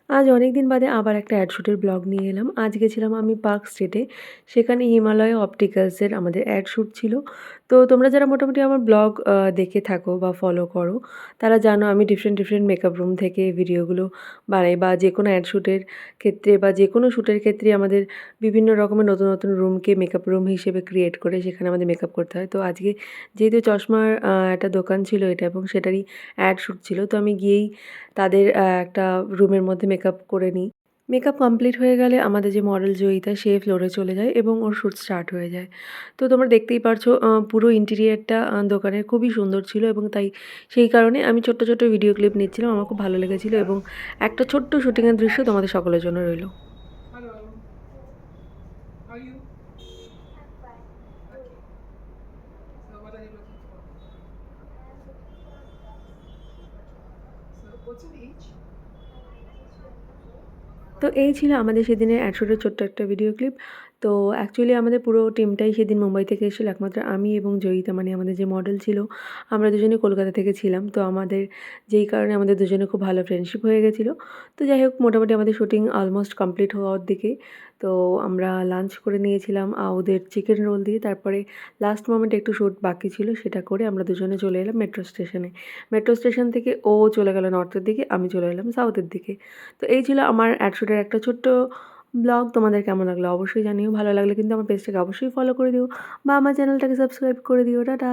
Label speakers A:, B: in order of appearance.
A: আজ অনেকদিন বাদে আবার একটা অ্যাড শ্যুটের ব্লগ নিয়ে এলাম। আজ গেছিলাম আমি পার্ক স্ট্রিটে। সেখানে হিমালয় অপটিক্যালসের আমাদের অ্যাড শ্যুট ছিল। তো তোমরা যারা মোটামুটি আমার ব্লগ দেখে থাকো বা ফলো করো, তারা জানো আমি ডিফারেন্ট মেকআপ রুম থেকে ভিডিওগুলো বানাই বা যেকোনো অ্যাড শ্যুটের ক্ষেত্রে বা যেকোনো শ্যুটের ক্ষেত্রেই আমাদের বিভিন্ন রকমের নতুন রুমকে মেকআপ রুম হিসেবে ক্রিয়েট করে সেখানে আমাদের মেকআপ করতে হয়। তো আজকে যেহেতু চশমার একটা দোকান ছিল এটা এবং সেটারই অ্যাড শ্যুট ছিল। তো আমি গিয়েই তাদের একটা রুমের মধ্যে মেকআপ করে নিই। মেকআপ কমপ্লিট হয়ে গেলে আমাদের যে মডেল জয়িতা সে ফ্লোরে চলে যায় এবং ওর শ্যুট স্টার্ট হয়ে যায়। তো তোমরা দেখতেই পারছো পুরো ইন্টেরিয়রটা দোকানের খুবই সুন্দর ছিল এবং তাই সেই কারণে আমি ছোট্ট ভিডিও ক্লিপ নিচ্ছিলাম। আমার খুব ভালো লেগেছিল এবং একটা ছোট্ট শুটিংয়ের দৃশ্য তোমাদের সকলের জন্য রইল।
B: Hello. How are you? Okay. So what are you looking for? So what's your age?
A: তো এই ছিল আমাদের সেদিনের অ্যাডশুটের ছোট্ট একটা ভিডিও ক্লিপ। তো অ্যাকচুয়ালি আমাদের পুরো টিমটাই সেদিন মুম্বাই থেকে এসেছিল। একমাত্র আমি এবং জয়িতা মানে আমাদের যে মডেল ছিল, আমরা দুজনে কলকাতা থেকে ছিলাম। তো আমাদের যেই কারণে আমাদের দুজনে খুব ভালো ফ্রেন্ডশিপ হয়ে গেছিলো। তো যাই হোক মোটামুটি আমাদের শুটিং অলমোস্ট কমপ্লিট হওয়ার দিকে। তো আমরা লাঞ্চ করে নিয়েছিলাম ওদের চিকেন রোল দিয়ে। তারপরে লাস্ট মোমেন্টে একটু শ্যুট বাকি ছিল সেটা করে আমরা দুজনে চলে এলাম মেট্রো স্টেশনে। মেট্রো স্টেশন থেকে ও চলে গেল নর্থের দিকে, আমি চলে এলাম সাউথের দিকে। তো এই ছিল আমার অ্যাডশুটের একটা ছোট্ট ব্লগ। তোমাদের কেমন লাগলো অবশ্যই জানিও। ভালো লাগলে কিন্তু আমার পেজটাকে অবশ্যই ফলো করে দিও বা আমার চ্যানেলটাকে সাবস্ক্রাইব করে দিও। টাটা।